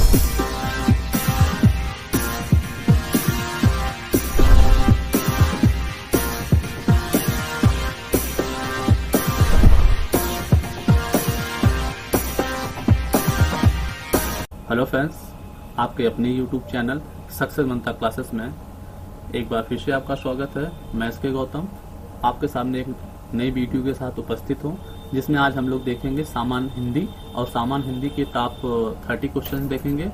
Hello friends, आपके अपने YouTube channel success मंत्रा classes में एक बार फिर से आपका स्वागत है। मैं एसके गौतम आपके सामने एक नई वीडियो के साथ उपस्थित हूं, जिसमें आज हम लोग देखेंगे सामान्य हिंदी और सामान्य हिंदी के टॉप 30 क्वेश्चन देखेंगे,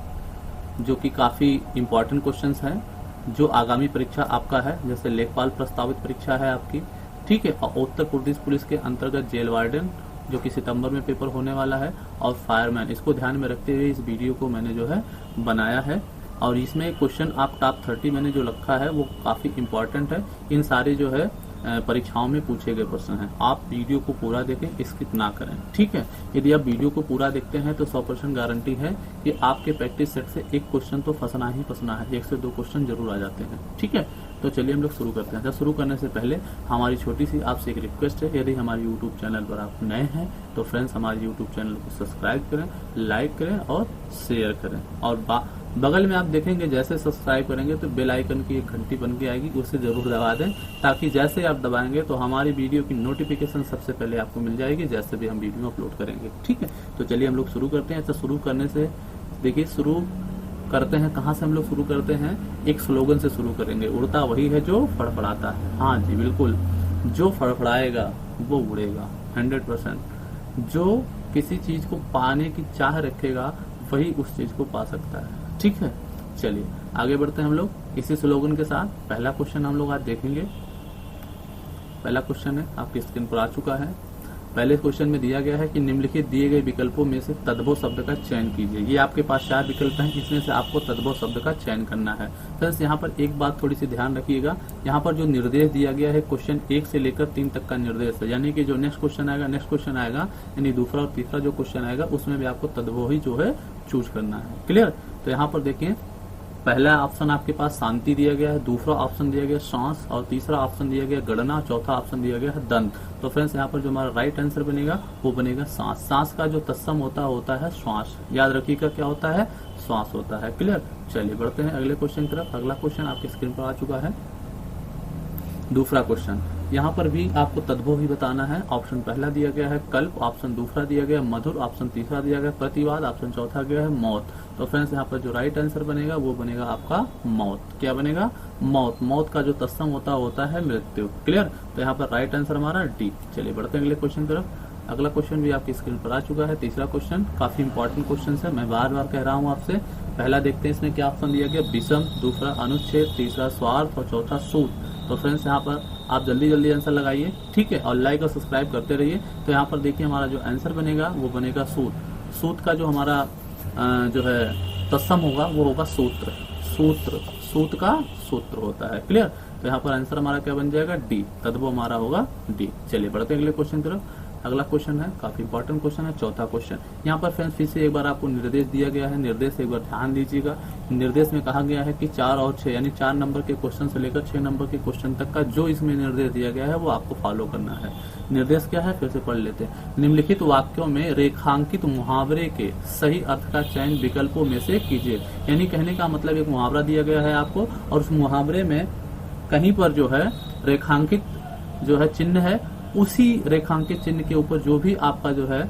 जो कि काफ़ी इम्पोर्टेंट क्वेश्चंस हैं, जो आगामी परीक्षा आपका है। जैसे लेखपाल प्रस्तावित परीक्षा है आपकी, ठीक है, और उत्तर प्रदेश पुलिस के अंतर्गत जेल वार्डन, जो कि सितंबर में पेपर होने वाला है, और फायरमैन। इसको ध्यान में रखते हुए इस वीडियो को मैंने जो है बनाया है। और इसमें क्वेश्चन आप टॉप 30 मैंने जो रखा है वो काफ़ी इम्पोर्टेंट है। इन सारे जो है परीक्षाओं में पूछे गए प्रश्न हैं। आप वीडियो को पूरा देखें, स्किप ना करें, ठीक है। यदि आप वीडियो को पूरा देखते हैं तो 100% गारंटी है कि आपके प्रैक्टिस सेट से एक क्वेश्चन तो फंसना ही फंसना है, 1 से 2 क्वेश्चन जरूर आ जाते हैं, ठीक है। तो चलिए हम लोग शुरू करते हैं। तो शुरू करने से पहले हमारी छोटी सी आपसे एक रिक्वेस्ट है, यदि हमारे यूट्यूब चैनल पर आप नए हैं तो फ्रेंड्स हमारे यूट्यूब चैनल को सब्सक्राइब करें, लाइक करें और शेयर करें। और बगल में आप देखेंगे जैसे सब्सक्राइब करेंगे तो बेल आइकन की एक घंटी बन के आएगी, उसे जरूर दबा दें, ताकि जैसे आप दबाएंगे तो हमारी वीडियो की नोटिफिकेशन सबसे पहले आपको मिल जाएगी, जैसे भी हम वीडियो अपलोड करेंगे, ठीक है। तो चलिए हम लोग शुरू करते हैं। तो शुरू करने से देखिए, शुरू करते हैं कहाँ से हम लोग शुरू करते हैं, एक स्लोगन से शुरू करेंगे। उड़ता वही है जो फड़फड़ाता है। हाँ जी बिल्कुल, जो फड़फड़ाएगा वो उड़ेगा 100%। जो किसी चीज को पाने की चाह रखेगा वही उस चीज को पा सकता है, ठीक है। चलिए आगे बढ़ते हैं हम लोग इसी स्लोगन के साथ। पहला क्वेश्चन हम लोग आज देखेंगे। पहला क्वेश्चन है, आपकी स्क्रीन पर आ चुका है। पहले क्वेश्चन में दिया गया है कि निम्नलिखित दिए गए विकल्पों में से तद्भव शब्द का चयन कीजिए। ये आपके पास 4 विकल्प हैं, इसमें से आपको तद्भव शब्द का चयन करना है। फ्रेंड्स यहाँ पर एक बात थोड़ी सी ध्यान रखिएगा, यहाँ पर जो निर्देश दिया गया है क्वेश्चन 1 से लेकर 3 तक का निर्देश है, यानी कि जो नेक्स्ट क्वेश्चन आएगा यानी दूसरा और तीसरा जो क्वेश्चन आएगा उसमें भी आपको तद्भव ही जो है चूज करना है। क्लियर। तो यहाँ पर देखिए, पहला ऑप्शन आपके पास शांति दिया गया है, दूसरा ऑप्शन दिया गया सांस, और तीसरा ऑप्शन दिया गया गणना, चौथा ऑप्शन दिया गया है दंत। तो फ्रेंड्स यहाँ पर जो हमारा राइट आंसर बनेगा वो बनेगा सांस। सांस का जो तत्सम होता है श्वास। याद रखिएगा क्या होता है, श्वास होता है। क्लियर। चलिए बढ़ते हैं अगले क्वेश्चन की तरफ। अगला क्वेश्चन आपकी स्क्रीन पर आ चुका है। दूसरा क्वेश्चन, यहाँ पर भी आपको तद्भव ही बताना है। ऑप्शन पहला दिया गया है कल्प, ऑप्शन दूसरा दिया गया है मधुर, ऑप्शन तीसरा दिया गया है प्रतिवाद, ऑप्शन चौथा गया है मौत। तो फ्रेंड्स यहाँ पर जो राइट आंसर बनेगा वो बनेगा आपका मौत। क्या बनेगा, मौत। मौत का जो तत्सम होता है मृत्यु। क्लियर। तो यहाँ पर राइट आंसर हमारा डी। चलिए बढ़ते हैं अगले क्वेश्चन की तरफ। अगला क्वेश्चन भी आपकी स्क्रीन पर आ चुका है। तीसरा क्वेश्चन काफी इंपॉर्टेंट क्वेश्चन है, मैं बार बार कह रहा हूँ आपसे। पहला देखते हैं इसमें क्या ऑप्शन दिया गया, विषम, दूसरा अनुच्छेद, तीसरा स्वार्थ और चौथा सूत्र। तो फ्रेंड्स यहाँ पर आप जल्दी जल्दी आंसर लगाइए, ठीक है, और लाइक और सब्सक्राइब करते रहिए। तो यहाँ पर देखिए हमारा जो आंसर बनेगा वो बनेगा सूत्र। सूत्र का जो हमारा जो है तत्सम होगा वो होगा सूत्र। सूत्र का सूत्र होता है। क्लियर। तो यहाँ पर आंसर हमारा क्या बन जाएगा, डी। तद्भव हमारा होगा डी। चलिए बढ़ते हैं अगले क्वेश्चन की तरफ। अगला क्वेश्चन है, काफी इंपॉर्टेंट क्वेश्चन है, चौथा क्वेश्चन। यहाँ पर फ्रेंड्स फिर से एक बार आपको निर्देश दिया गया है। निर्देश एक बार ध्यान दीजिएगा। निर्देश में कहा गया है कि 4 और 6 यानी 4 नंबर के क्वेश्चन से लेकर 6 नंबर के क्वेश्चन तक का जो इसमें निर्देश दिया गया है वो आपको फॉलो करना है। निर्देश क्या है, फिर से पढ़ लेते हैं। निम्नलिखित वाक्यों में रेखांकित मुहावरे के सही अर्थ का चयन विकल्पों में से कीजिए। यानी कहने का मतलब एक मुहावरा दिया गया है आपको, और उस मुहावरे में कहीं पर जो है रेखांकित जो है चिन्ह है, उसी रेखांकित चिन्ह के ऊपर जो भी आपका जो है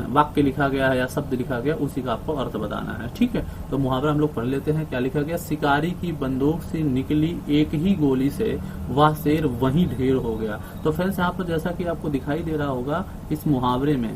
वाक्य लिखा गया है या शब्द लिखा गया, उसी का आपको अर्थ बताना है, ठीक है। तो मुहावरा हम लोग पढ़ लेते हैं। क्या लिखा गया, शिकारी की बंदूक से निकली एक ही गोली से वह शेर वहीं ढेर हो गया। तो फ्रेंड्स यहाँ पर जैसा कि आपको दिखाई दे रहा होगा, इस मुहावरे में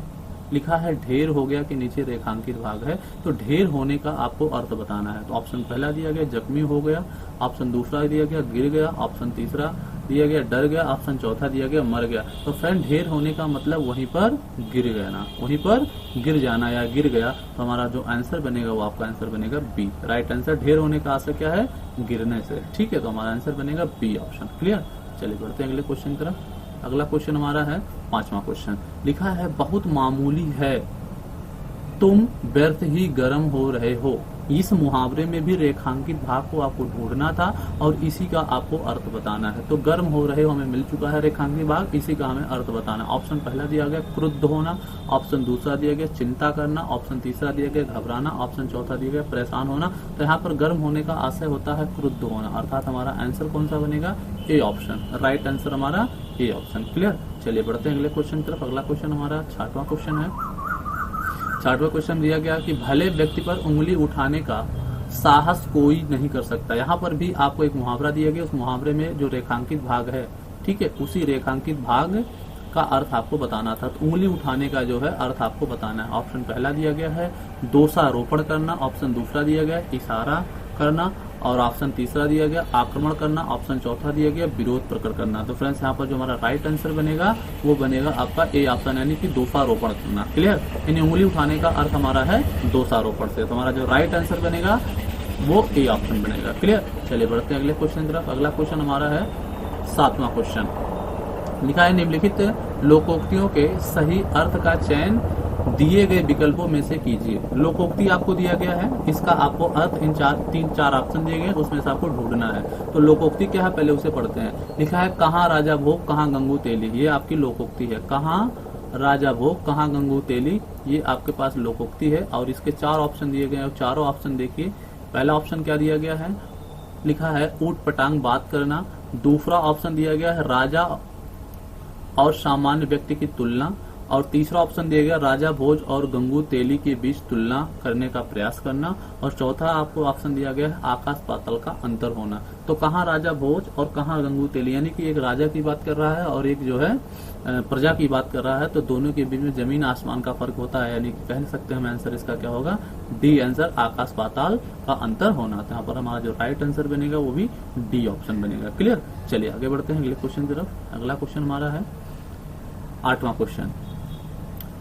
लिखा है ढेर हो गया के नीचे रेखांकित भाग है, तो ढेर होने का आपको अर्थ बताना है। तो ऑप्शन पहला दिया गया जख्मी हो गया, ऑप्शन दूसरा दिया गया गिर गया, ऑप्शन तीसरा दिया गया डर गया, ऑप्शन चौथा दिया गया मर गया। तो फ्रेंड ढेर होने का मतलब वहीं पर गिर गया ना, वहीं पर गिर जाना या गिर गया। तो हमारा जो आंसर बनेगा वो आपका आंसर बनेगा बी। राइट आंसर, ढेर होने का आंसर क्या है, गिरने से, ठीक है। तो हमारा आंसर बनेगा बी ऑप्शन। क्लियर। चलिए बढ़ते हैं अगले क्वेश्चन की तरफ। अगला क्वेश्चन हमारा है 5वां क्वेश्चन। लिखा है बहुत मामूली है तुम व्यर्थ ही गर्म हो रहे हो। इस मुहावरे में भी रेखांकित भाग को आपको ढूंढना था और इसी का आपको अर्थ बताना है। तो गर्म हो रहे हो हमें मिल चुका है रेखांकित भाग, इसी का हमें अर्थ बताना। ऑप्शन पहला दिया गया क्रुद्ध होना, ऑप्शन दूसरा दिया गया चिंता करना, ऑप्शन तीसरा दिया गया घबराना, ऑप्शन चौथा दिया गया परेशान होना। तो यहाँ पर गर्म होने का आशय होता है क्रुद्ध होना, अर्थात हमारा आंसर कौन सा बनेगा, ए ऑप्शन। राइट आंसर हमारा ए ऑप्शन। क्लियर। चलिए बढ़ते हैं अगले क्वेश्चन की तरफ। अगला क्वेश्चन हमारा 6वां क्वेश्चन है। 6वां क्वेश्चन दिया गया कि भले व्यक्ति पर उंगली उठाने का साहस कोई नहीं कर सकता। यहाँ पर भी आपको एक मुहावरा दिया गया, उस मुहावरे में जो रेखांकित भाग है, ठीक है, उसी रेखांकित भाग का अर्थ आपको बताना था। तो उंगली उठाने का जो है अर्थ आपको बताना है। ऑप्शन पहला दिया गया है दोषारोपण करना, ऑप्शन दूसरा दिया गया इशारा करना, और ऑप्शन तीसरा दिया गया आक्रमण करना, ऑप्शन चौथा दिया गया विरोध प्रकट करना। तो फ्रेंड्स यहाँ पर जो हमारा राइट आंसर बनेगा वो बनेगा आपका ए ऑप्शन, यानी कि दोषारोपण करना। क्लियर। यानी उंगली उठाने का अर्थ हमारा है दोषारोपण से। तो हमारा जो राइट आंसर बनेगा वो ए ऑप्शन बनेगा। क्लियर। चलिए बढ़ते हैं अगले क्वेश्चन की तरफ। अगला क्वेश्चन हमारा है 7वां क्वेश्चन। लिखा है निम्नलिखित लोकोक्तियों के सही अर्थ का चयन दिए गए विकल्पों में से कीजिए। लोकोक्ति आपको दिया गया है, इसका आपको अर्थ इन तीन चार ऑप्शन दिए गए, उसमें से आपको ढूंढना है। तो लोकोक्ति क्या है पहले उसे पढ़ते हैं। लिखा है कहाँ राजा भोग कहाँ गंगू तेली, ये आपकी लोकोक्ति है। कहाँ राजा भोग कहाँ गंगू तेली, ये आपके पास लोकोक्ति है। और इसके 4 ऑप्शन दिए गए हैं, चारों ऑप्शन देखिए। पहला ऑप्शन क्या दिया गया है, लिखा है ऊट पटांग बात करना। दूसरा ऑप्शन दिया गया है राजा और सामान्य व्यक्ति की तुलना, और तीसरा ऑप्शन दिया गया राजा भोज और गंगू तेली के बीच तुलना करने का प्रयास करना, और चौथा आपको ऑप्शन दिया गया है आकाश पाताल का अंतर होना। तो कहाँ राजा भोज और कहाँ गंगू तेली, यानी कि एक राजा की बात कर रहा है और एक जो है प्रजा की बात कर रहा है। तो दोनों के बीच में जमीन आसमान का फर्क होता है, यानी कि कह सकते हैं हम आंसर इसका क्या होगा, डी आंसर आकाश पाताल का अंतर होना। तो यहाँ पर हमारा जो राइट आंसर बनेगा वो भी डी ऑप्शन बनेगा। क्लियर। चलिए आगे बढ़ते हैं अगले क्वेश्चन की तरफ। अगला क्वेश्चन हमारा है 8वां क्वेश्चन।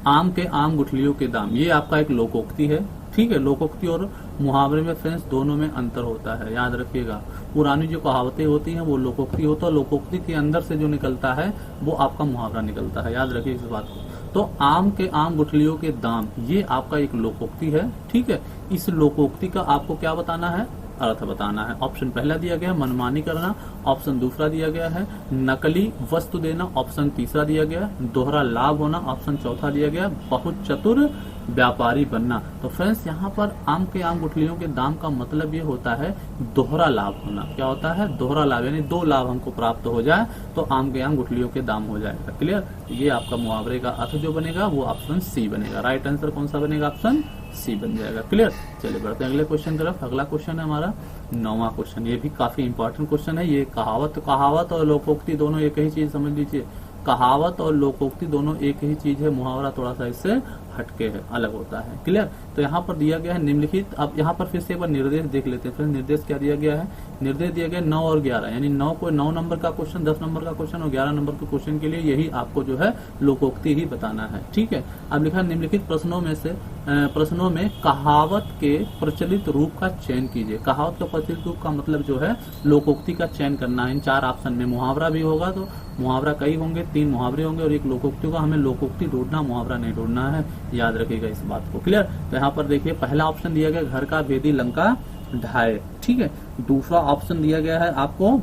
आम के आम गुठलियों के दाम, ये आपका एक लोकोक्ति है। ठीक है, लोकोक्ति और मुहावरे में फ्रेंड्स दोनों में अंतर होता है, याद रखिएगा। पुरानी जो कहावतें होती हैं वो लोकोक्ति होता है, लोकोक्ति के अंदर से जो निकलता है वो आपका मुहावरा निकलता है, याद रखिए इस बात को। तो आम के आम गुठलियों के दाम, ये आपका एक लोकोक्ति है। ठीक है, इस लोकोक्ति का आपको क्या बताना है, अर्थ बताना है। ऑप्शन पहला दिया गया है मनमानी करना, ऑप्शन दूसरा दिया गया है नकली वस्तु देना, ऑप्शन तीसरा दिया गया दोहरा लाभ होना, ऑप्शन चौथा दिया गया बहुत चतुर व्यापारी बनना। तो फ्रेंड्स यहाँ पर आम के आम गुठलियों के दाम का मतलब ये होता है दोहरा लाभ होना। क्या होता है, दोहरा लाभ, यानी 2 लाभ हमको प्राप्त हो जाए तो आम के आम गुठलियों के दाम हो जाएगा। क्लियर। ये आपका मुहावरे का अर्थ जो बनेगा वो ऑप्शन सी बनेगा। राइट आंसर कौन सा बनेगा, ऑप्शन सी बन जाएगा। क्लियर। चलिए बढ़ते हैं अगले क्वेश्चन की तरफ। अगला क्वेश्चन है हमारा 9वां क्वेश्चन। ये भी काफी इंपॉर्टेंट क्वेश्चन है। ये कहावत और लोकोक्ति दोनों एक ही चीज समझ लीजिए। कहावत और लोकोक्ति दोनों एक ही चीज है, मुहावरा थोड़ा सा इससे हटके है, अलग होता है। क्लियर। तो यहाँ पर दिया गया है निम्नलिखित। अब यहाँ पर फिर से एक बार निर्देश देख लेते हैं। फिर निर्देश क्या दिया गया है, निर्देश दिया गया 9 और 11, यानी 9 नंबर का क्वेश्चन, 10 नंबर का क्वेश्चन और 11 नंबर के क्वेश्चन के लिए यही आपको जो है लोकोक्ति ही बताना है। ठीक है। अब लिखा निम्नलिखित प्रश्नों में कहावत के प्रचलित रूप का चयन कीजिए। कहावत का प्रचलित रूप का मतलब जो है लोकोक्ति का चयन करना है। इन 4 ऑप्शन में मुहावरा भी होगा, तो मुहावरा कई होंगे, 3 मुहावरे होंगे और एक लोकोक्ति होगा। हमें लोकोक्ति ढूंढना, मुहावरा नहीं ढूंढना है, याद रखिएगा इस बात को। क्लियर। तो यहाँ पर देखिए पहला ऑप्शन दिया गया घर का भेदी लंका ढाए। ठीक है। दूसरा ऑप्शन दिया गया है आपको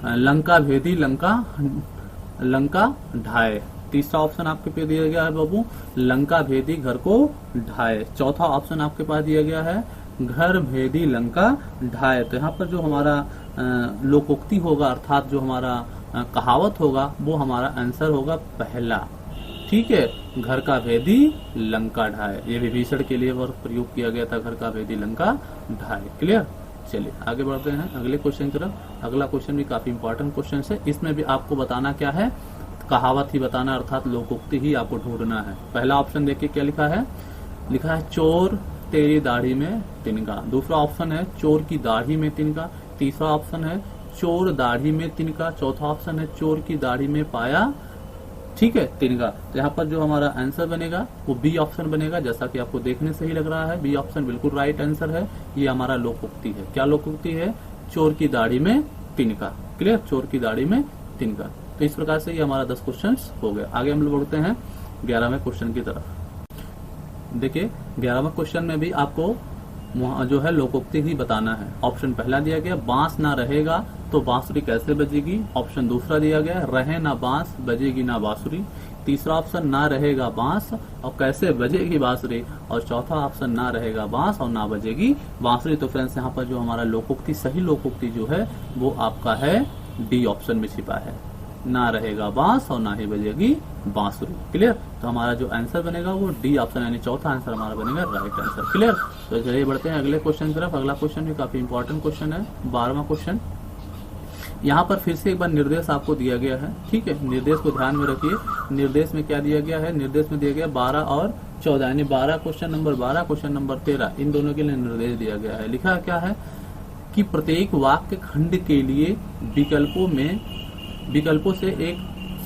लंका भेदी लंका ढाए। तीसरा ऑप्शन आपके पे दिया गया है बाबू लंका भेदी घर को ढाए। चौथा ऑप्शन आपके पास दिया गया है घर भेदी लंका ढाए। तो यहाँ पर जो हमारा लोकोक्ति होगा, अर्थात जो हमारा कहावत होगा, वो हमारा आंसर होगा पहला। ठीक है, घर का भेदी लंका ढाए। ये विभीषण के लिए प्रयोग किया गया था, घर का भेदी लंका ढाए। क्लियर। चलिए आगे बढ़ते हैं अगले क्वेश्चन की तरफ। अगला क्वेश्चन भी काफी इंपॉर्टेंट क्वेश्चन है। इसमें भी आपको बताना क्या है, कहावत ही बताना, अर्थात लोकोक्ति ही आपको ढूंढना है। पहला ऑप्शन देखिए क्या लिखा है, लिखा है चोर तेरी दाढ़ी में तिनका। दूसरा ऑप्शन है चोर की दाढ़ी में तिनका। तीसरा ऑप्शन है चोर दाढ़ी में तिनका। चौथा ऑप्शन है चोर की दाढ़ी में पाया, ठीक है, तिनका। तो यहाँ पर जो हमारा आंसर बनेगा वो बी ऑप्शन बनेगा, जैसा कि आपको देखने से ही लग रहा है। बी ऑप्शन बिल्कुल राइट आंसर है। ये हमारा लोकोक्ति है। क्या लोकोक्ति है, चोर की दाढ़ी में तिनका। क्लियर, चोर की दाढ़ी में तिनका। तो इस प्रकार से ये हमारा 10 क्वेश्चन हो गए। आगे हम लोग बढ़ते हैं 11वें क्वेश्चन की तरफ। देखिए 11वां क्वेश्चन में भी आपको जो है लोकोक्ति ही बताना है। ऑप्शन पहला दिया गया बांस ना रहेगा तो बांसुरी कैसे बजेगी। ऑप्शन दूसरा दिया गया रहे ना बांस बजेगी ना बांसुरी। तीसरा ऑप्शन ना रहेगा बांस और कैसे बजेगी बांसुरी। और चौथा ऑप्शन ना रहेगा बांस और ना बजेगी बांसुरी। तो फ्रेंड्स यहाँ पर जो हमारा लोकोक्ति सही लोकोक्ति जो है वो आपका है डी ऑप्शन में छिपा है, ना रहेगा बांस और ना ही बजेगी बांसुरी। क्लियर। तो हमारा जो आंसर बनेगा वो डी ऑप्शन यानी चौथा आंसर हमारा बनेगा राइट आंसर। क्लियर। तो चलिए बढ़ते हैं अगले क्वेश्चन की तरफ। अगला क्वेश्चन भी काफी इंपॉर्टेंट क्वेश्चन है, 12वां क्वेश्चन। यहाँ पर फिर से एक बार निर्देश आपको दिया गया है, ठीक है। निर्देश को ध्यान में रखिए। निर्देश में क्या दिया गया है, निर्देश में दिया गया 12 और 14 यानी 12 क्वेश्चन नंबर 12 क्वेश्चन नंबर 13 इन दोनों के लिए निर्देश दिया गया है। लिखा क्या है कि प्रत्येक वाक्य खंड के लिए विकल्पों से एक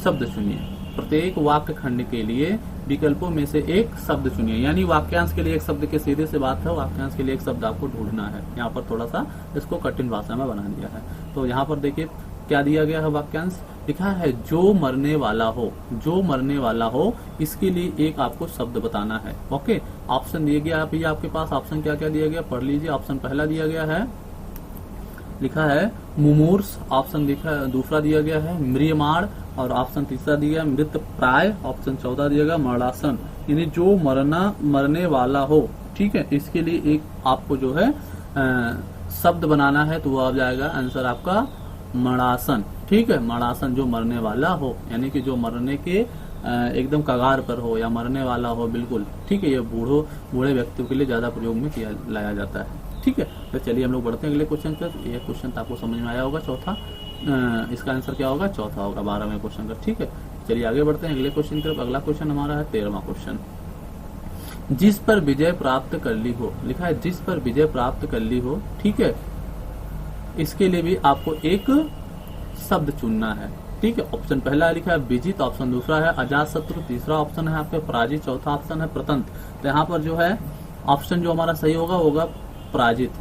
शब्द चुनिए। प्रत्येक वाक्य खंड के लिए विकल्पों में से एक शब्द चुनिए, यानी वाक्यांश के लिए एक शब्द के सीधे से बात है, वाक्यांश के लिए एक शब्द आपको ढूंढना है। यहाँ पर थोड़ा सा इसको कठिन भाषा में बना दिया है। तो यहाँ पर देखिए क्या दिया गया है, वाक्यांश लिखा है जो मरने वाला हो, जो मरने वाला हो इसके लिए एक आपको शब्द बताना है। ओके। ऑप्शन दिए गया अभी आपके पास, ऑप्शन क्या क्या दिया गया पढ़ लीजिए। ऑप्शन पहला दिया गया है, लिखा है मुमूर्ष। ऑप्शन दूसरा दिया गया है म्रियमाण और ऑप्शन तीसरा दिया गया मृत प्राय। ऑप्शन 14 दिया गया मरणासन यानी जो मरने वाला हो, ठीक है। इसके लिए एक आपको जो है शब्द बनाना है, तो वो आ जाएगा आंसर आपका मरणासन, ठीक है। मरणासन जो मरने वाला हो यानी कि जो मरने के एकदम कगार पर हो या मरने वाला हो बिल्कुल, ठीक है। ये बूढ़े व्यक्तियों के लिए ज्यादा प्रयोग में लाया जाता है, ठीक है। तो चलिए हम लोग बढ़ते हैं अगले क्वेश्चन पर। ये क्वेश्चन आपको समझ में आया होगा, चौथा। इसका आंसर क्या होगा, चौथा होगा 12वें क्वेश्चन का, ठीक है। चलिए आगे बढ़ते हैं अगले क्वेश्चन की तरफ। अगला क्वेश्चन हमारा है 13वां क्वेश्चन। जिस पर विजय प्राप्त कर ली हो, लिखा है जिस पर विजय प्राप्त कर ली हो, ठीक है। इसके लिए भी आपको एक शब्द चुनना है, ठीक है। ऑप्शन पहला लिखा है विजित, ऑप्शन दूसरा है अजात शत्रु, तीसरा ऑप्शन है आपके पराजित, चौथा ऑप्शन है प्रतंत्र। तो यहाँ पर जो है ऑप्शन जो हमारा सही होगा पराजित।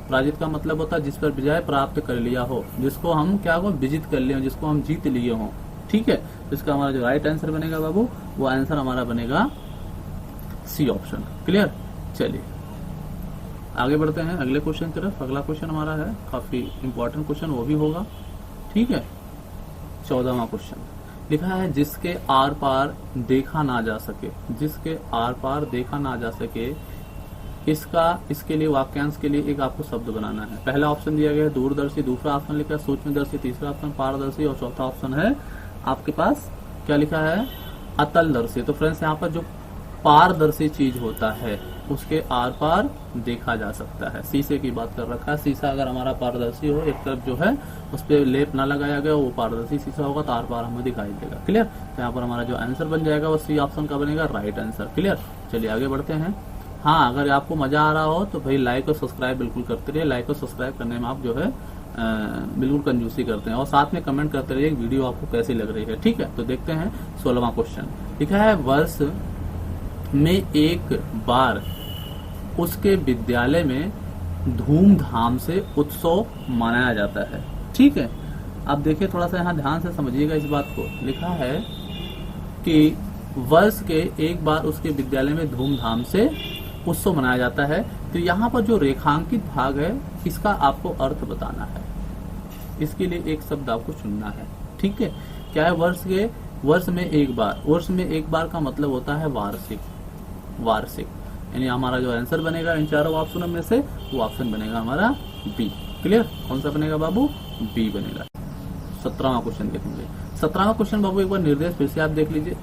पराजित का मतलब होता है जिस पर विजय प्राप्त कर लिया हो, जिसको हम क्या हो विजित कर लिए हो, जिसको हम जीत लिए हो, ठीक है। तो इसका हमारा जो राइट आंसर बनेगा बाबू, वो आंसर हमारा बनेगा सी ऑप्शन। क्लियर। चलिए आगे बढ़ते हैं अगले क्वेश्चन की तरफ। अगला क्वेश्चन हमारा है काफी इंपॉर्टेंट क्वेश्चन, वो भी होगा, ठीक है। 14वां क्वेश्चन लिखा है जिसके आर पार देखा ना जा सके, जिसके आर पार देखा ना जा सके इसके लिए वाक्यांश के लिए एक आपको शब्द बनाना है। पहला ऑप्शन दिया गया है दूरदर्शी, दूसरा ऑप्शन लिखा है सूक्ष्मदर्शी, तीसरा ऑप्शन पारदर्शी और चौथा ऑप्शन है आपके पास क्या लिखा है अतलदर्शी। तो फ्रेंड्स यहाँ पर जो पारदर्शी चीज होता है उसके आर पार देखा जा सकता है। शीशे की बात कर रखा है, शीशा अगर हमारा पारदर्शी हो, एक तरफ जो है उस पर लेप ना लगाया गया, वो पारदर्शी शीशा होगा तो आर पार हमें दिखाई देगा। क्लियर। तो यहाँ पर हमारा जो आंसर बन जाएगा वो सी ऑप्शन का बनेगा राइट आंसर। क्लियर। चलिए आगे बढ़ते हैं। हाँ, अगर आपको मजा आ रहा हो तो भाई लाइक और सब्सक्राइब बिल्कुल करते रहिए। लाइक और सब्सक्राइब करने में आप जो है बिल्कुल कंजूसी करते हैं और साथ में कमेंट करते रहिए वीडियो आपको कैसी लग रही है, ठीक है। तो देखते हैं 16वां क्वेश्चन लिखा है वर्ष में एक बार उसके विद्यालय में धूमधाम से उत्सव मनाया जाता है, ठीक है। अब देखिए थोड़ा सा यहाँ ध्यान से समझिएगा इस बात को। लिखा है कि वर्ष के एक बार उसके विद्यालय में धूमधाम से उत्सव मनाया जाता है। तो यहाँ पर जो रेखांकित भाग है इसका आपको अर्थ बताना है, इसके लिए एक शब्द आपको चुनना है, ठीक है। क्या है वर्ष में एक बार, वर्ष में एक बार का मतलब होता है वार्षिक, वार्षिक यानी हमारा जो आंसर बनेगा इन चारों ऑप्शनों में से वो ऑप्शन बनेगा हमारा बी। क्लियर। कौन सा बनेगा बाबू, बी बनेगा। 17वां क्वेश्चन देखेंगे। 17वां क्वेश्चन बाबू एक बार निर्देश फिर से आप देख लीजिए,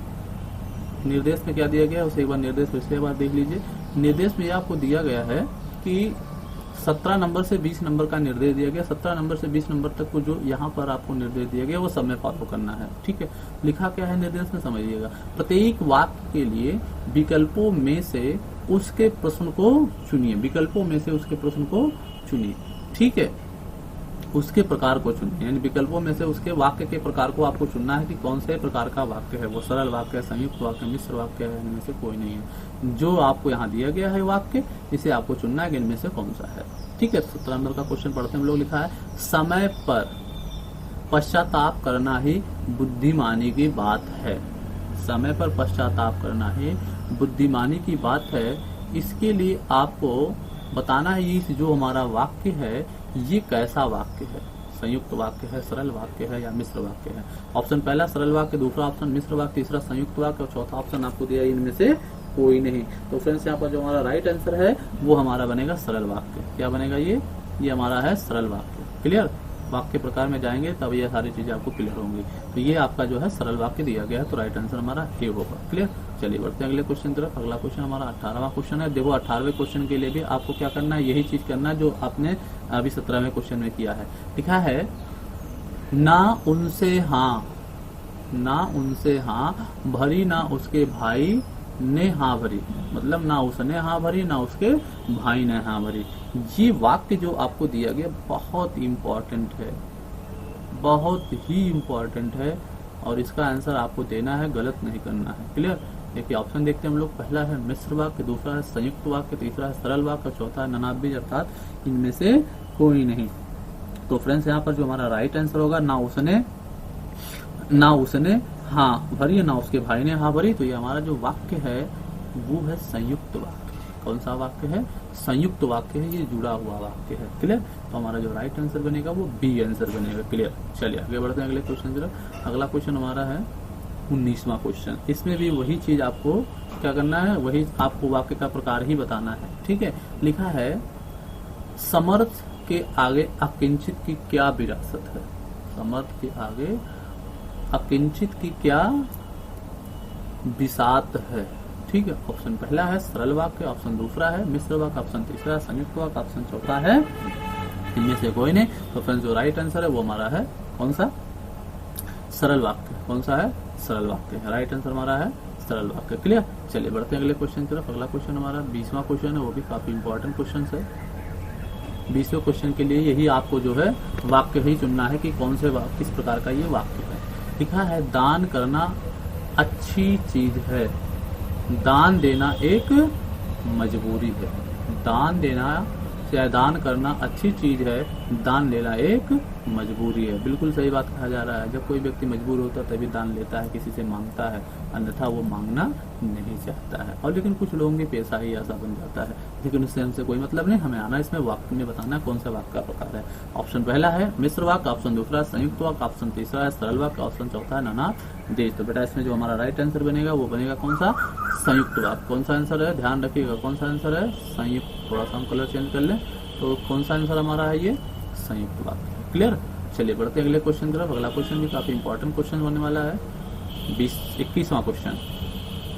निर्देश में क्या दिया गया है उसे एक बार निर्देश फिर से एक बार देख लीजिए। निर्देश में आपको दिया गया है कि 17 नंबर से 20 नंबर का निर्देश दिया गया। 17 नंबर से 20 नंबर तक को जो यहाँ पर आपको निर्देश दिया गया वो सब में फॉलो करना है, ठीक है। लिखा क्या है निर्देश में समझिएगा। प्रत्येक वाक्य के लिए विकल्पों में से उसके प्रश्न को चुनिए, विकल्पों में से उसके प्रश्न को चुनिए, ठीक है। उसके प्रकार को चुनिए यानी विकल्पों में से उसके वाक्य के प्रकार को आपको चुनना है कि कौन से प्रकार का वाक्य है, वो सरल वाक्य है, संयुक्त वाक्य, मिश्र वाक्य है, इनमें से कोई नहीं है। जो आपको यहाँ दिया गया है वाक्य इसे आपको चुनना है कि इनमें से कौन सा है, ठीक है। 17 नंबर का क्वेश्चन पढ़ते हम लोग। लिखा है समय पर पश्चाताप करना ही बुद्धिमानी की बात है, समय पर पश्चाताप करना ही बुद्धिमानी की बात है। इसके लिए आपको बताना है ये जो हमारा वाक्य है ये कैसा वाक्य है, संयुक्त वाक्य है, सरल वाक्य है या मिश्र वाक्य है। ऑप्शन पहला सरल वाक्य, दूसरा ऑप्शन मिश्र वाक्य, तीसरा संयुक्त वाक्य और चौथा ऑप्शन आपको दिया इनमें से कोई नहीं। तो फ्रेंड्स यहाँ पर जो हमारा राइट आंसर है वो हमारा बनेगा सरल वाक्य। क्या बनेगा ये हमारा है सरल वाक्य। क्लियर? वाक्य प्रकार में जाएंगे तब ये सारी चीजें आपको क्लियर होंगी। तो ये आपका जो है सरल वाक्य दिया गया है, तो राइट आंसर हमारा ए होगा। क्लियर? चलिए बढ़ते हैं अगले क्वेश्चन तरफ। अगला क्वेश्चन हमारा 18वां क्वेश्चन है। देखो 18वें क्वेश्चन के लिए भी आपको क्या करना है, यही चीज करना है जो आपने अभी 17वें क्वेश्चन में किया है। लिखा है ना उनसे हाँ, ना उनसे हाँ भरी, ना उसके भाई ने हाँ भरी, मतलब ना उसने हाँ भरी ना उसके भाई ने हाँ भरी। ये वाक्य जो आपको दिया गया बहुत इम्पोर्टेंट है, बहुत ही इम्पोर्टेंट है और इसका आंसर आपको देना है, गलत नहीं करना है। क्लियर? देखिए ऑप्शन देखते हैं हम लोग। पहला है मिश्र वाक्य, दूसरा है संयुक्त वाक्य, तीसरा है सरल वाक्य, चौथा है ननाबी, अर्थात इनमें से कोई नहीं। तो फ्रेंड्स यहाँ पर जो हमारा राइट आंसर होगा ना उसने हाँ भरी ना उसके भाई ने हाँ भरी। तो ये हमारा जो वाक्य है वो है संयुक्त वाक्य। कौन सा वाक्य है? संयुक्त वाक्य है, ये जुड़ा हुआ वाक्य है। क्लियर? तो हमारा जो राइट आंसर बनेगा वो बी आंसर बनेगा। क्लियर? चलिए आगे बढ़ते हैं अगले क्वेश्चन तरफ। अगला क्वेश्चन हमारा है 19वां क्वेश्चन। इसमें भी वही चीज आपको क्या करना है, वही आपको वाक्य का प्रकार ही बताना है। ठीक है? लिखा है समर्थ के आगे अकिंचित की क्या विरासत है। समर्थ के आगे अकिंचित की क्या विसात है। ठीक है? ऑप्शन पहला है सरल वाक्य, ऑप्शन दूसरा है मिश्र वाक्य, ऑप्शन तीसरा है संयुक्त वाक्य, ऑप्शन चौथा है इनमें से कोई नहीं। तो फ्रेंड्स जो राइट आंसर है वो हमारा है कौन सा? सरल वाक्य। कौन सा है? सरल वाक्य। राइट आंसर हमारा है सरल वाक्य। क्लियर? चलिए बढ़ते हैं अगले क्वेश्चन की तरफ। अगला क्वेश्चन हमारा 20वां क्वेश्चन है, वो भी काफी इंपॉर्टेंट क्वेश्चन है। 20वें क्वेश्चन के लिए यही आपको जो है वाक्य ही चुनना है कि कौन से किस प्रकार का ये वाक्य है। लिखा है दान करना अच्छी चीज है, दान देना एक मजबूरी है। दान देना या दान करना अच्छी चीज है, दान लेना एक मजबूरी है। बिल्कुल सही बात कहा जा रहा है। जब कोई व्यक्ति मजबूर होता है तभी दान लेता है, किसी से मांगता है, अन्यथा वो मांगना नहीं चाहता है। और लेकिन कुछ लोगों की पेशा ही ऐसा बन जाता है, लेकिन उससे हमसे कोई मतलब नहीं। हमें आना इसमें वाक्य में बताना कौन सा वाक्य का प्रकार है। ऑप्शन पहला है मिश्र वाक्य, ऑप्शन दूसरा है संयुक्त वाक्य, ऑप्शन तीसरा है सरल वाक्य, ऑप्शन चौथा है ननादेश। तो बेटा इसमें जो हमारा राइट आंसर बनेगा वो बनेगा कौन सा? संयुक्त वाक्य। कौन सा आंसर है? ध्यान रखिएगा कौन सा आंसर है? संयुक्त। थोड़ा सा हम कलर चेंज कर लें तो कौन सा आंसर हमारा है? ये संयुक्त वाक्य। क्लियर? चलिए बढ़ते हैं अगले क्वेश्चन तरफ। अगला क्वेश्चन भी काफी इंपॉर्टेंट क्वेश्चन होने वाला है। 21वां क्वेश्चन।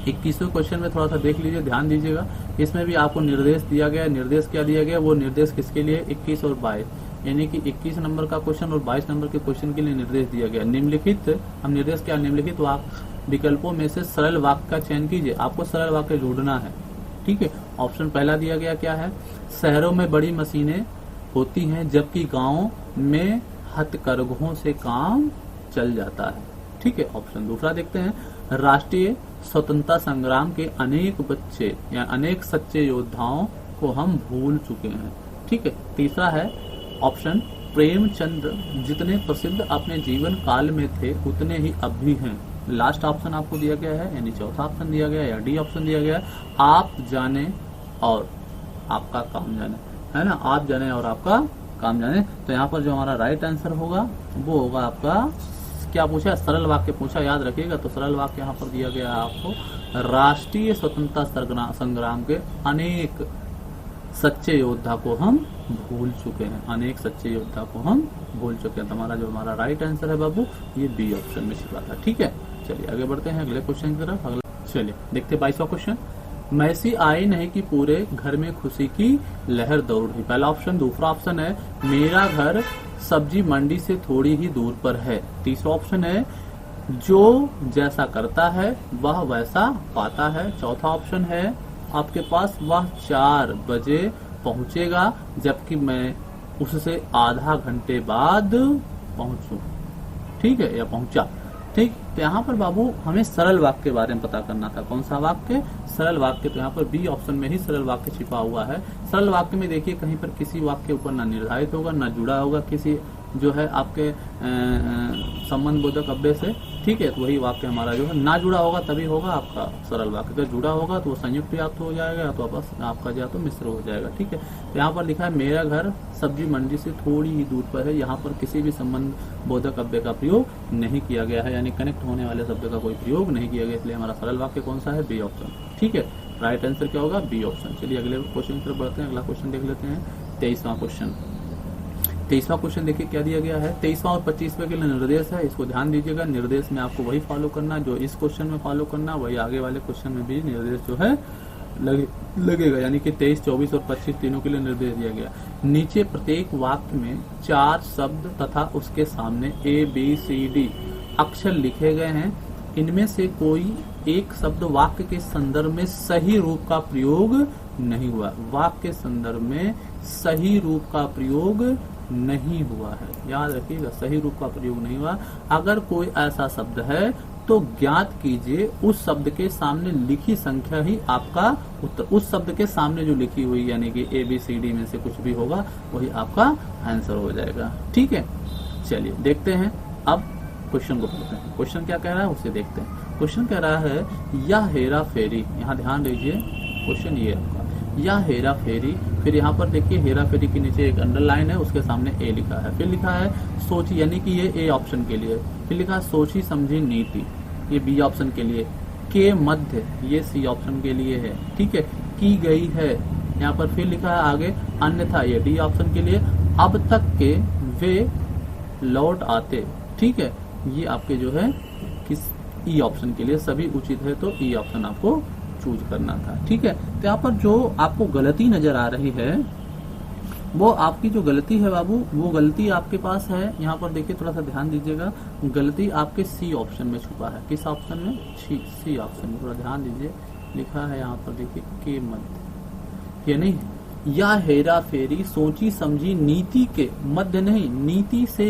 21वें क्वेश्चन में थोड़ा सा देख लीजिए, ध्यान दीजिएगा। इसमें भी आपको निर्देश दिया गया। निर्देश क्या दिया गया? वो निर्देश किसके लिए? 21 और 22, यानी कि 21 नंबर का क्वेश्चन और 22 नंबर के क्वेश्चन के लिए निर्देश दिया गया। निम्नलिखित हम निर्देश क्या? निम्नलिखित विकल्पों में से सरल वाक्य का चयन कीजिए। आपको सरल वाक्य ढूंढना है। ठीक है? ऑप्शन पहला दिया गया क्या है? शहरों में बड़ी मशीनें होती हैं जबकि गाँव में हथकरघों से काम चल जाता है। ठीक है? ऑप्शन दूसरा देखते हैं, राष्ट्रीय स्वतंत्रता संग्राम के अनेक बच्चे या अनेक सच्चे योद्धाओं को हम भूल चुके हैं। ठीक है? तीसरा है ऑप्शन, प्रेमचंद जितने प्रसिद्ध अपने जीवन काल में थे उतने ही अब भी हैं। लास्ट ऑप्शन आपको दिया गया है, यानी चौथा ऑप्शन दिया गया है या डी ऑप्शन दिया गया है, आप जाने और आपका काम जाने, है ना? आप जाने और आपका काम जाने। तो यहाँ पर जो हमारा राइट आंसर होगा वो होगा आपका, क्या पूछा? सरल वाक्य पूछा, याद रखिएगा। तो सरल वाक्य यहाँ पर दिया गया है आपको, राष्ट्रीय स्वतंत्रता संग्राम के अनेक सच्चे योद्धा को हम भूल चुके हैं। अनेक सच्चे योद्धा को हम भूल चुके हैं। तो हमारा राइट आंसर है बाबू ये बी ऑप्शन में छिपा था। ठीक है? चलिए आगे बढ़ते हैं अगले क्वेश्चन की तरफ। चलिए देखते हैं 22वां क्वेश्चन। मैसी आई नहीं कि पूरे घर में खुशी की लहर दौड़ उठी। पहला ऑप्शन। दूसरा ऑप्शन है मेरा घर सब्जी मंडी से थोड़ी ही दूर पर है। तीसरा ऑप्शन है जो जैसा करता है वह वैसा पाता है। चौथा ऑप्शन है आपके पास वह 4 बजे पहुंचेगा जबकि मैं उससे आधा घंटे बाद पहुंचूं। ठीक है? या पहुंचा। ठीक? तो यहाँ पर बाबू हमें सरल वाक्य के बारे में पता करना था। कौन सा वाक्य? सरल वाक्य। तो यहाँ पर बी ऑप्शन में ही सरल वाक्य छिपा हुआ है। सरल वाक्य में देखिए कहीं पर किसी वाक्य के ऊपर ना निर्धारित होगा ना जुड़ा होगा किसी जो है आपके संबंध बोधक अव्यय से, ठीक है, तो वही वाक्य हमारा जो है ना जुड़ा होगा तभी होगा आपका सरल वाक्य, अगर जुड़ा होगा तो वो संयुक्त या तो हो जाएगा या तो आपका या तो मिश्र हो जाएगा। ठीक है, तो यहाँ पर लिखा है मेरा घर सब्जी मंडी से थोड़ी ही दूर पर है, यहाँ पर किसी भी संबंध बोधक अव्यय का प्रयोग नहीं किया गया है, यानी कनेक्ट होने वाले शब्द का कोई प्रयोग नहीं किया गया, इसलिए हमारा सरल वाक्य कौन सा है, बी ऑप्शन। ठीक है, राइट आंसर क्या होगा, बी ऑप्शन। चलिए अगले क्वेश्चन की तरफ बढ़ते हैं, अगला क्वेश्चन देख लेते हैं 23वां क्वेश्चन। 23वां क्वेश्चन देखिए क्या दिया गया है, 23वां और 25वें के लिए निर्देश है, इसको ध्यान दीजिएगा। निर्देश में आपको वही फॉलो करना जो इस क्वेश्चन में फॉलो करना, वही आगे वाले क्वेश्चन में भी निर्देश जो है लगेगा, यानी कि 23, 24 और 25 तीनों के लिए निर्देश दिया गया। नीचे प्रत्येक वाक्य में 4 शब्द तथा उसके सामने ABCD अक्षर लिखे गए हैं, इनमें से कोई एक शब्द वाक्य के संदर्भ में सही रूप का प्रयोग नहीं हुआ। वाक्य के संदर्भ में सही रूप का प्रयोग नहीं हुआ है, याद रखिएगा, सही रूप का प्रयोग नहीं हुआ। अगर कोई ऐसा शब्द है तो ज्ञात कीजिए उस शब्द के सामने लिखी संख्या ही आपका उत्तर, उस शब्द के सामने जो लिखी हुई यानी कि ABCD में से कुछ भी होगा वही आपका आंसर हो जाएगा। ठीक है, चलिए देखते हैं अब क्वेश्चन को पढ़ते हैं। क्वेश्चन क्या कह रहा है उसे देखते हैं। क्वेश्चन कह रहा है यह हेरा फेरी, यहाँ ध्यान दीजिए क्वेश्चन ये आपका, यह हेरा फेरी, फिर यहाँ पर देखिए हेरा फेरी के नीचे एक अंडरलाइन है, उसके सामने ए लिखा है, फिर लिखा है सोची, यानी कि ये ए ऑप्शन के लिए, फिर लिखा है सोची समझी नीति, ये बी ऑप्शन के लिए, के मध्य ये सी ऑप्शन के लिए है। ठीक है, की गई है, यहाँ पर फिर लिखा है आगे अन्यथा ये डी ऑप्शन के लिए, अब तक के वे लौट आते। ठीक है, ये आपके जो है किस ई ऑप्शन के लिए सभी उचित है, तो ई ऑप्शन आपको चूज करना था। ठीक है, तो यहाँ पर जो आपको गलती नजर आ रही है वो आपकी जो गलती है बाबू, वो गलती आपके पास है, यहाँ पर देखिए थोड़ा सा ध्यान दीजिएगा, गलती आपके सी ऑप्शन में छुपा है। किस ऑप्शन में, सी ऑप्शन में, थोड़ा ध्यान दीजिए, लिखा है यहाँ पर देखिए के मध्य, ये नहीं, या हेरा फेरी सोची समझी नीति के मध्य नहीं, नीति से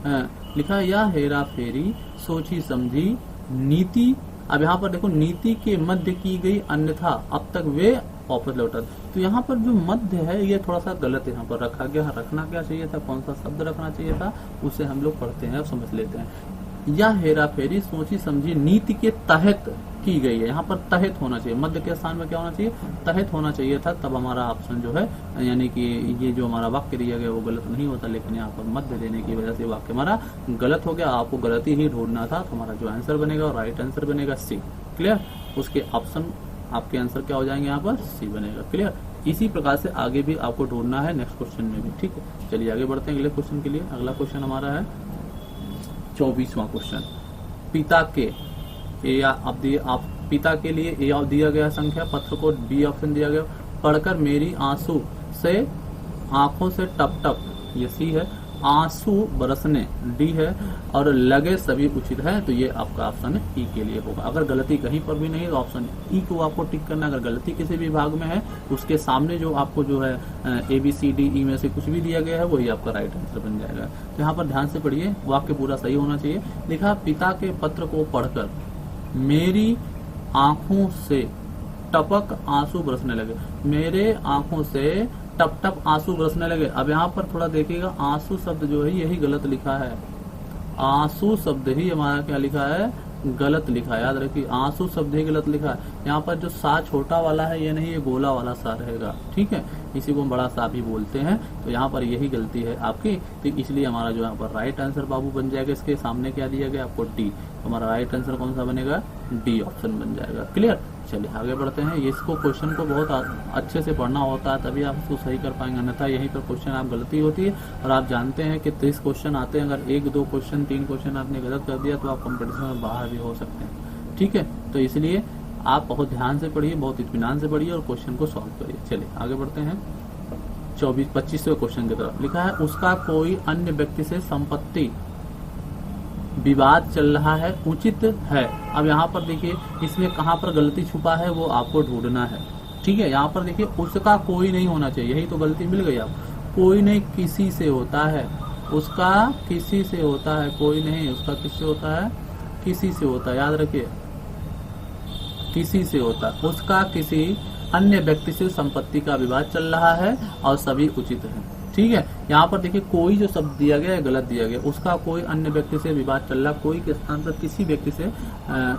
लिखा है, या हेरा फेरी सोची समझी नीति, अब यहाँ पर देखो नीति के मध्य की गई अन्यथा अब तक वे वापस लौटा, तो यहाँ पर जो मध्य है ये थोड़ा सा गलत यहाँ पर रखा गया, रखना क्या चाहिए था, कौन सा शब्द रखना चाहिए था, उसे हम लोग पढ़ते हैं और समझ लेते हैं। यह हेरा फेरी सोची समझी नीति के तहत की गई है, यहाँ पर तहत होना चाहिए, मध्य के स्थान में क्या होना चाहिए, तहत होना चाहिए था, तब हमारा ऑप्शन जो है यानी कि ये जो हमारा वाक्य दिया गया वो गलत नहीं होता, लेकिन यहाँ पर मध्य देने की वजह से वाक्य हमारा गलत हो गया। आपको गलती ही ढूंढना था, तो हमारा जो आंसर बनेगा और राइट आंसर बनेगा सी। क्लियर, उसके ऑप्शन आपके आंसर क्या हो जाएंगे, यहाँ पर सी बनेगा। क्लियर, इसी प्रकार से आगे भी आपको ढूंढना है नेक्स्ट क्वेश्चन में भी। ठीक है, चलिए आगे बढ़ते हैं अगले क्वेश्चन के लिए। अगला क्वेश्चन हमारा है 24वां क्वेश्चन, पिता के आप पिता के लिए ए दिया गया संख्या, पत्र को बी ऑप्शन दिया गया, पढ़कर मेरी आंसू से आंखों से टप टप, ये सी है, आंसू बरसने डी है, और लगे सभी उचित है, तो ये आपका ऑप्शन ई के लिए होगा। अगर गलती कहीं पर भी नहीं है तो ऑप्शन ई को आपको टिक करना। अगर गलती किसी भी भाग में है उसके सामने जो आपको जो है ABCD ई में से कुछ भी दिया गया है वही आपका राइट आंसर बन जाएगा। तो यहाँ पर ध्यान से पढ़िए, वाक्य पूरा सही होना चाहिए। लिखा पिता के पत्र को पढ़कर मेरी आंखों से टपक आंसू बरसने लगे, मेरे आंखों से टप टप आंसू बरसने लगे। अब यहाँ पर थोड़ा देखिएगा, आंसू शब्द जो है यही गलत लिखा है, आंसू शब्द ही हमारा क्या लिखा है, गलत लिखा है, याद रखिए आंसू शब्द ही गलत लिखा है। यहाँ पर जो सा छोटा वाला है ये नहीं, ये गोला वाला सा रहेगा। ठीक है, इसी को हम बड़ा सा भी बोलते हैं, तो यहाँ पर यही गलती है आपकी, तो इसलिए हमारा जो यहाँ पर राइट आंसर बाबू बन जाएगा। इसके सामने क्या दिया गया आपको, डी, तो हमारा राइट आंसर कौन सा बनेगा, डी ऑप्शन बन जाएगा। क्लियर, चलिए आगे बढ़ते हैं। इसको क्वेश्चन को बहुत अच्छे से पढ़ना होता है तभी आप इसको सही कर पाएंगे, अन्यथा यहीं पर क्वेश्चन आप गलती होती है। और आप जानते हैं कि 30 क्वेश्चन आते हैं, अगर 1, 2 क्वेश्चन 3 क्वेश्चन आपने गलत कर दिया तो आप कंपटीशन में बाहर भी हो सकते हैं। ठीक है, तो इसलिए आप बहुत ध्यान से पढ़िए, बहुत इत्मीनान से पढ़िए और क्वेश्चन को सॉल्व करिए। चलिए आगे बढ़ते हैं 25वें क्वेश्चन की तरफ। लिखा है उसका कोई अन्य व्यक्ति से संपत्ति विवाद चल रहा है, उचित है। अब यहाँ पर देखिए इसमें कहाँ पर गलती छुपा है वो आपको ढूंढना है। ठीक है, यहाँ पर देखिए उसका कोई नहीं होना चाहिए, यही तो गलती मिल गई आपको। कोई नहीं किसी से होता है, उसका किसी से होता है, कोई नहीं उसका किससे होता है, किसी से होता है, याद रखिए किसी से होता है। उसका किसी अन्य व्यक्ति से संपत्ति का विवाद चल रहा है और सभी उचित है। ठीक है। यहाँ पर देखिए कोई जो शब्द दिया गया है गलत दिया गया, उसका कोई अन्य व्यक्ति से विवाद चल रहा, कोई के स्थान पर किसी व्यक्ति से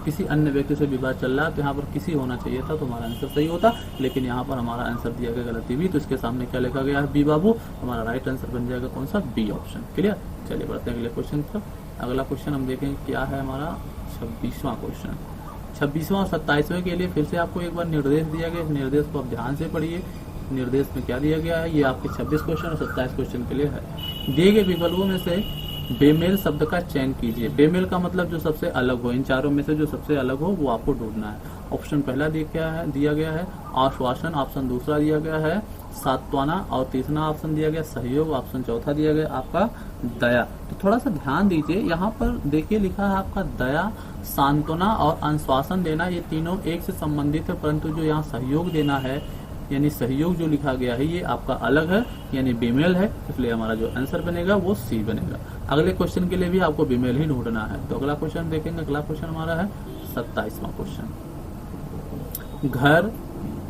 किसी अन्य व्यक्ति से विवाद चल रहा, तो यहाँ पर किसी होना चाहिए था, तो हमारा आंसर सही होता, लेकिन यहाँ पर हमारा आंसर दिया गया गलती भी, तो इसके सामने क्या लिखा गया है, बी बाबू। हमारा राइट आंसर बन जाएगा कौन सा, बी ऑप्शन। क्लियर। चलिए बढ़ते हैं अगले क्वेश्चन की तरफ। अगला क्वेश्चन हम देखेंगे क्या है हमारा 26वां क्वेश्चन। 26वां और 27वें के लिए फिर से आपको एक बार निर्देश दिया गया, निर्देश को आप ध्यान से पढ़िए। निर्देश में क्या दिया गया है, ये आपके 26 क्वेश्चन और 27 क्वेश्चन के लिए है। दिए गए विकल्पों में से बेमेल शब्द का चयन कीजिए। बेमेल का मतलब जो सबसे अलग हो, इन चारों में से जो सबसे अलग हो वो आपको ढूंढना है। ऑप्शन पहला दिया गया है आश्वासन, ऑप्शन दूसरा दिया गया है सांत्वना, और तीसरा ऑप्शन दिया गया सहयोग, ऑप्शन चौथा दिया गया आपका दया। तो थोड़ा सा ध्यान दीजिए, यहाँ पर देखिए लिखा है आपका दया, सांत्वना और आश्वासन देना, ये तीनों एक से संबंधित है, परंतु जो यहाँ सहयोग देना है यानी सहयोग जो लिखा गया है ये आपका अलग है, यानी बेमेल है, इसलिए हमारा जो आंसर बनेगा वो सी बनेगा। अगले क्वेश्चन के लिए भी आपको बेमेल ही ढूंढना है। तो अगला क्वेश्चन देखेंगे। अगला क्वेश्चन हमारा है 27वां क्वेश्चन। घर,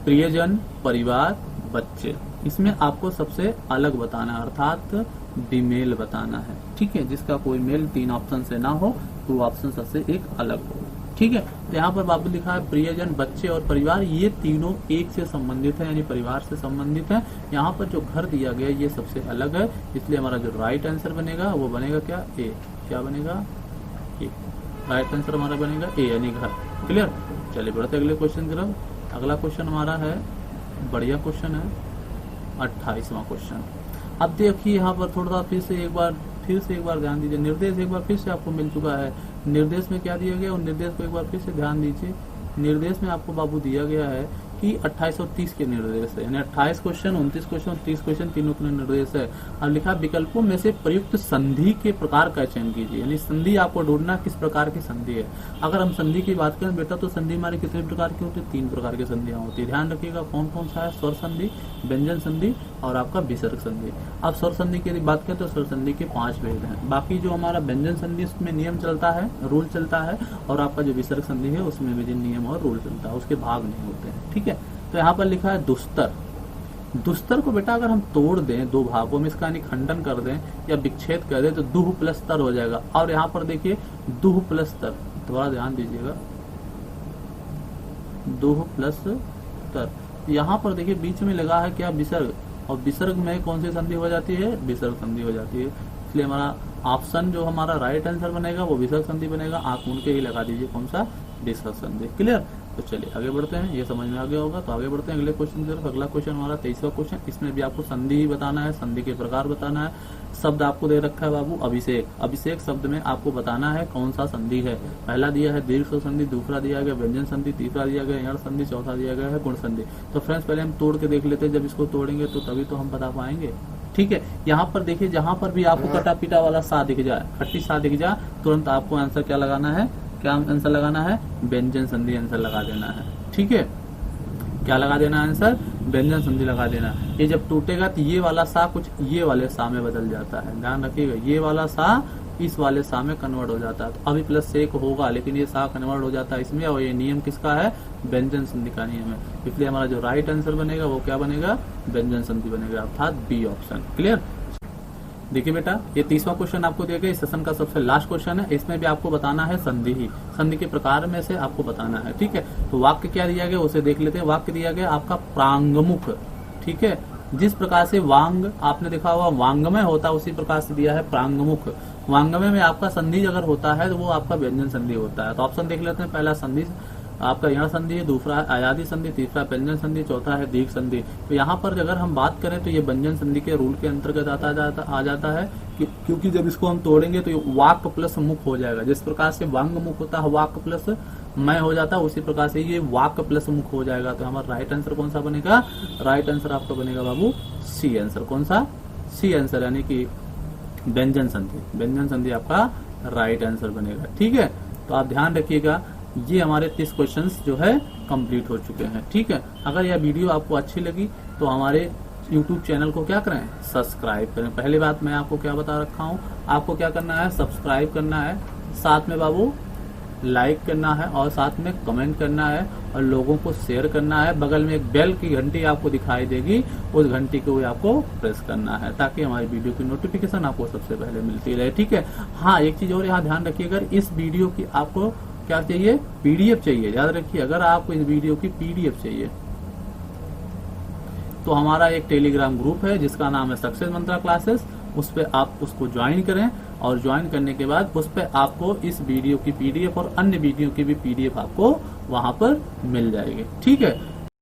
प्रियजन, परिवार, बच्चे, इसमें आपको सबसे अलग बताना है, अर्थात बेमेल बताना है। ठीक है, जिसका कोई मेल 3 ऑप्शन से ना हो तो वो ऑप्शन सबसे एक अलग हो। ठीक है, तो यहाँ पर बाबू लिखा है प्रियजन, बच्चे और परिवार, ये तीनों एक से संबंधित है, यानी परिवार से संबंधित है। यहाँ पर जो घर दिया गया ये सबसे अलग है, इसलिए हमारा जो राइट आंसर बनेगा वो बनेगा क्या, ए। क्या बनेगा, ए। राइट आंसर हमारा बनेगा ए, यानी घर। क्लियर। चलिए बढ़ते अगले क्वेश्चन की तरफ। अगला क्वेश्चन हमारा है, बढ़िया क्वेश्चन है, 28वां क्वेश्चन। अब देखिए यहाँ पर थोड़ा सा फिर से एक बार ध्यान दीजिए। निर्देश एक बार फिर से आपको मिल चुका है। निर्देश में क्या दिया गया और निर्देश को एक बार फिर से ध्यान दीजिए। निर्देश में आपको बाबू दिया गया है कि 28 और 30 के निर्देश है, यानी 28 क्वेश्चन, 29 क्वेश्चन, 30 क्वेश्चन, तीनों के निर्देश है। अब लिखा विकल्पों में से प्रयुक्त संधि के प्रकार का चयन कीजिए, यानी संधि आपको ढूंढना किस प्रकार की संधि है। अगर हम संधि की बात करें बेटा, तो संधि हमारे कितने प्रकार की होती है, 3 प्रकार की संधियां होती है। ध्यान रखिएगा कौन कौन सा है, स्वर संधि, व्यंजन संधि और आपका विसर्ग संधि। अब स्वर संधि की बात करें तो स्वर संधि के 5 भेद हैं। बाकी जो हमारा व्यंजन संधि उसमें नियम चलता है, रूल चलता है, और आपका जो विसर्ग संधि है उसमें भी नियम और रूल चलता है, उसके भाग नहीं होते हैं। ठीक है, तो यहाँ पर लिखा है दुस्तर। दुस्तर को बेटा अगर हम तोड़ दें 2 भागों में, इसका यानी खंडन कर दें या विच्छेद कर दें तो दुह प्लस तर हो जाएगा। और यहाँ पर देखिए दुह प्लस तर, थोड़ा ध्यान दीजिएगा, दुह प्लस तर। यहाँ पर देखिए बीच में लगा है क्या, विसर्ग, और विसर्ग में कौन सी संधि हो जाती है, विसर्ग संधि हो जाती है। इसलिए हमारा ऑप्शन जो हमारा राइट आंसर बनेगा वो विसर्ग संधि बनेगा। आप उनके ही लगा दीजिए कौन सा, विसर्ग संधि। क्लियर। तो चलिए आगे बढ़ते हैं, ये समझ में आ गया होगा। तो आगे बढ़ते हैं अगले क्वेश्चन की तरफ। अगला क्वेश्चन हमारा 23वां क्वेश्चन। इसमें भी आपको संधि ही बताना है, संधि के प्रकार बताना है। शब्द आपको दे रखा है बाबू अभिषेक। अभिषेक शब्द में आपको बताना है कौन सा संधि है। पहला दिया है दीर्घ स्वर संधि, दूसरा दिया गया व्यंजन संधि, तीसरा दिया गया यण संधि, चौथा दिया गया है गुण संधि। तो फ्रेंड्स पहले हम तोड़ के देख लेते हैं, जब इसको तोड़ेंगे तो तभी तो हम बता पाएंगे। ठीक है, यहाँ पर देखिए जहां पर भी आपको कटा पीटा वाला सा दिख जाए, खट्टी सा दिख जाए, तुरंत आपको आंसर क्या लगाना है, क्या आंसर लगाना है, व्यंजन संधि आंसर लगा देना है। ठीक है, क्या लगा देना आंसर, व्यंजन संधि लगा देना। ये जब टूटेगा तो ये वाला सा कुछ ये वाले सा में बदल जाता है, ध्यान रखिएगा, ये वाला सा इस वाले सा में कन्वर्ट हो जाता है। तो अभी प्लस से एक होगा लेकिन ये सा कन्वर्ट हो जाता है इसमें, और ये नियम किसका है, व्यंजन संधि का नियम है। इसलिए हमारा जो राइट आंसर बनेगा वो क्या बनेगा, व्यंजन संधि बनेगा, अर्थात बी ऑप्शन। क्लियर। देखिए बेटा ये 30वां क्वेश्चन आपको दिया गया, इस सेशन का सबसे लास्ट क्वेश्चन है। इसमें भी आपको बताना है संधि ही, संधि के प्रकार में से आपको बताना है। ठीक है, तो वाक्य क्या दिया गया उसे देख लेते हैं। वाक्य दिया गया आपका प्रांगमुख। ठीक है, जिस प्रकार से वांग आपने देखा हुआ वांगमय होता है उसी प्रकार से दिया है प्रांगमुख। वांगमय में आपका संधि अगर होता है तो वो आपका व्यंजन संधि होता है। तो ऑप्शन देख लेते हैं। पहला संधि आपका यण संधि है, दूसरा है आयादी संधि, तीसरा व्यंजन संधि, चौथा है दीर्घ संधि। तो यहाँ पर अगर हम बात करें तो ये व्यंजन संधि के रूल के अंतर्गत आ जाता है क्योंकि जब इसको हम तोड़ेंगे तो ये वाक प्लस मुख हो जाएगा। जिस प्रकार से वांग मुख होता है वाक प्लस मय हो जाता है, उसी प्रकार से ये वाक प्लस मुख हो जाएगा। तो हमारा राइट आंसर कौन सा बनेगा, राइट आंसर आपका बनेगा बाबू सी आंसर। कौन सा, सी आंसर, यानी कि व्यंजन संधि। व्यंजन संधि आपका राइट आंसर बनेगा। ठीक है, तो आप ध्यान रखिएगा ये हमारे 30 क्वेश्चंस जो है कंप्लीट हो चुके हैं। ठीक है, अगर यह वीडियो आपको अच्छी लगी तो हमारे YouTube चैनल को क्या करें, सब्सक्राइब करें। पहली बात मैं आपको क्या बता रखा हूँ, आपको क्या करना है, सब्सक्राइब करना है, साथ में बाबू लाइक करना है और साथ में कमेंट करना है और लोगों को शेयर करना है। बगल में एक बेल की घंटी आपको दिखाई देगी, उस घंटी को भी आपको प्रेस करना है ताकि हमारी वीडियो की नोटिफिकेशन आपको सबसे पहले मिलती रहे। ठीक है। हाँ, एक चीज और यहाँ ध्यान रखिए, अगर इस वीडियो की आपको क्या चाहिए, पीडीएफ चाहिए, याद रखिए अगर आपको इस वीडियो की पीडीएफ चाहिए तो हमारा एक टेलीग्राम ग्रुप है जिसका नाम है सक्सेस मंत्रा क्लासेस, उस पर आप उसको ज्वाइन करें और ज्वाइन करने के बाद उस पर आपको इस वीडियो की पीडीएफ और अन्य वीडियो की भी पीडीएफ आपको वहां पर मिल जाएगी। ठीक है।